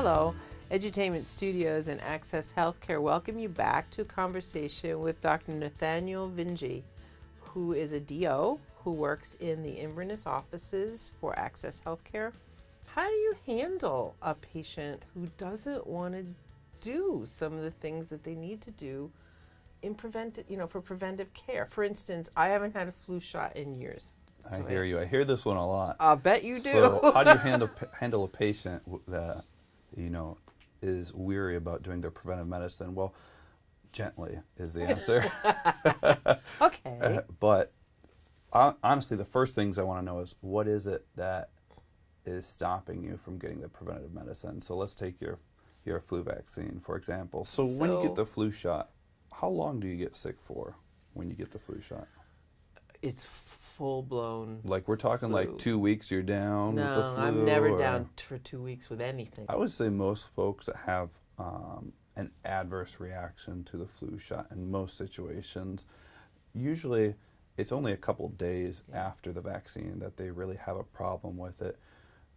Hello, Edutainment Studios and Access Healthcare welcome you back to a conversation with Dr. Nathaniel Vinje, who is a DO who works in the Inverness offices for Access Healthcare. How do you handle a patient who doesn't want to do some of the things that they need to do in for preventive care? For instance, I haven't had a flu shot in years. I hear you. I hear this one a lot. I'll bet you do. So how do you handle a patient that, is weary about doing their preventive medicine? Well, gently is the answer. Okay. But honestly, the first things I want to know is, what is it that is stopping you from getting the preventative medicine? So let's take your flu vaccine, for example. So when you get the flu shot, how long do you get sick for when you get the flu shot? It's full-blown. Like we're talking flu. Like 2 weeks you're down with the flu? No, I'm never down for 2 weeks with anything. I would say most folks that have an adverse reaction to the flu shot in most situations, usually it's only a couple days after the vaccine that they really have a problem with it.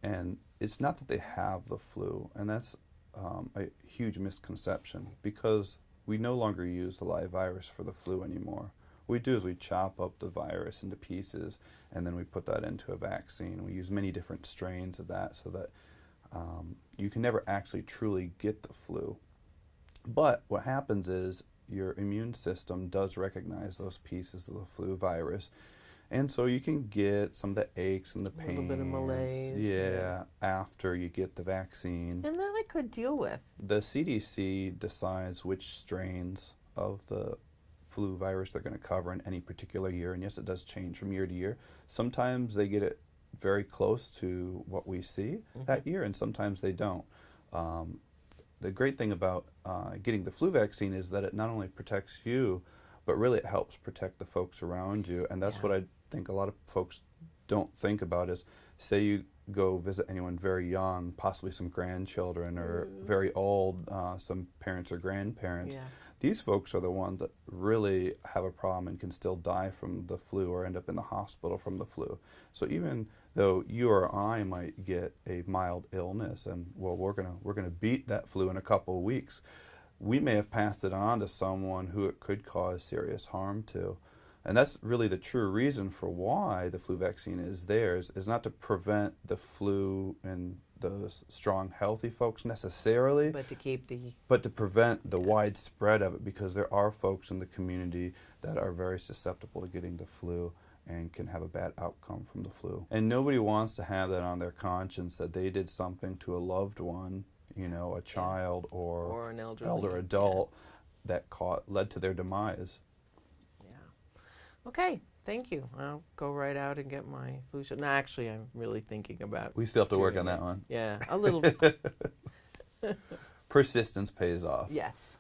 And it's not that they have the flu, and that's a huge misconception, because we no longer use the live virus for the flu anymore. What we do is we chop up the virus into pieces, and then we put that into a vaccine. We use many different strains of that so that you can never actually truly get the flu. But what happens is your immune system does recognize those pieces of the flu virus, and so you can get some of the aches and the pains. A little bit of malaise. Yeah, after you get the vaccine. And that I could deal with. The CDC decides which strains of the flu virus they're going to cover in any particular year, and yes, it does change from year to year. Sometimes they get it very close to what we see that year, and sometimes they don't. The great thing about getting the flu vaccine is that it not only protects you, but really it helps protect the folks around you, and that's what I think a lot of folks don't think about is, say you go visit anyone very young, possibly some grandchildren, or very old, some parents or grandparents. These folks are the ones that really have a problem and can still die from the flu or end up in the hospital from the flu. So even though you or I might get a mild illness and, well, we're gonna beat that flu in a couple of weeks, we may have passed it on to someone who it could cause serious harm to. And that's really the true reason for why the flu vaccine is there, is not to prevent the flu in those strong, healthy folks necessarily, but to prevent the widespread of it, because there are folks in the community that are very susceptible to getting the flu and can have a bad outcome from the flu. And nobody wants to have that on their conscience, that they did something to a loved one, a child or an elder adult that led to their demise. Okay, thank you. I'll go right out and get my flu shot. No, actually, I'm really thinking about. We still have to work on that one. Yeah, a little bit. Persistence pays off. Yes.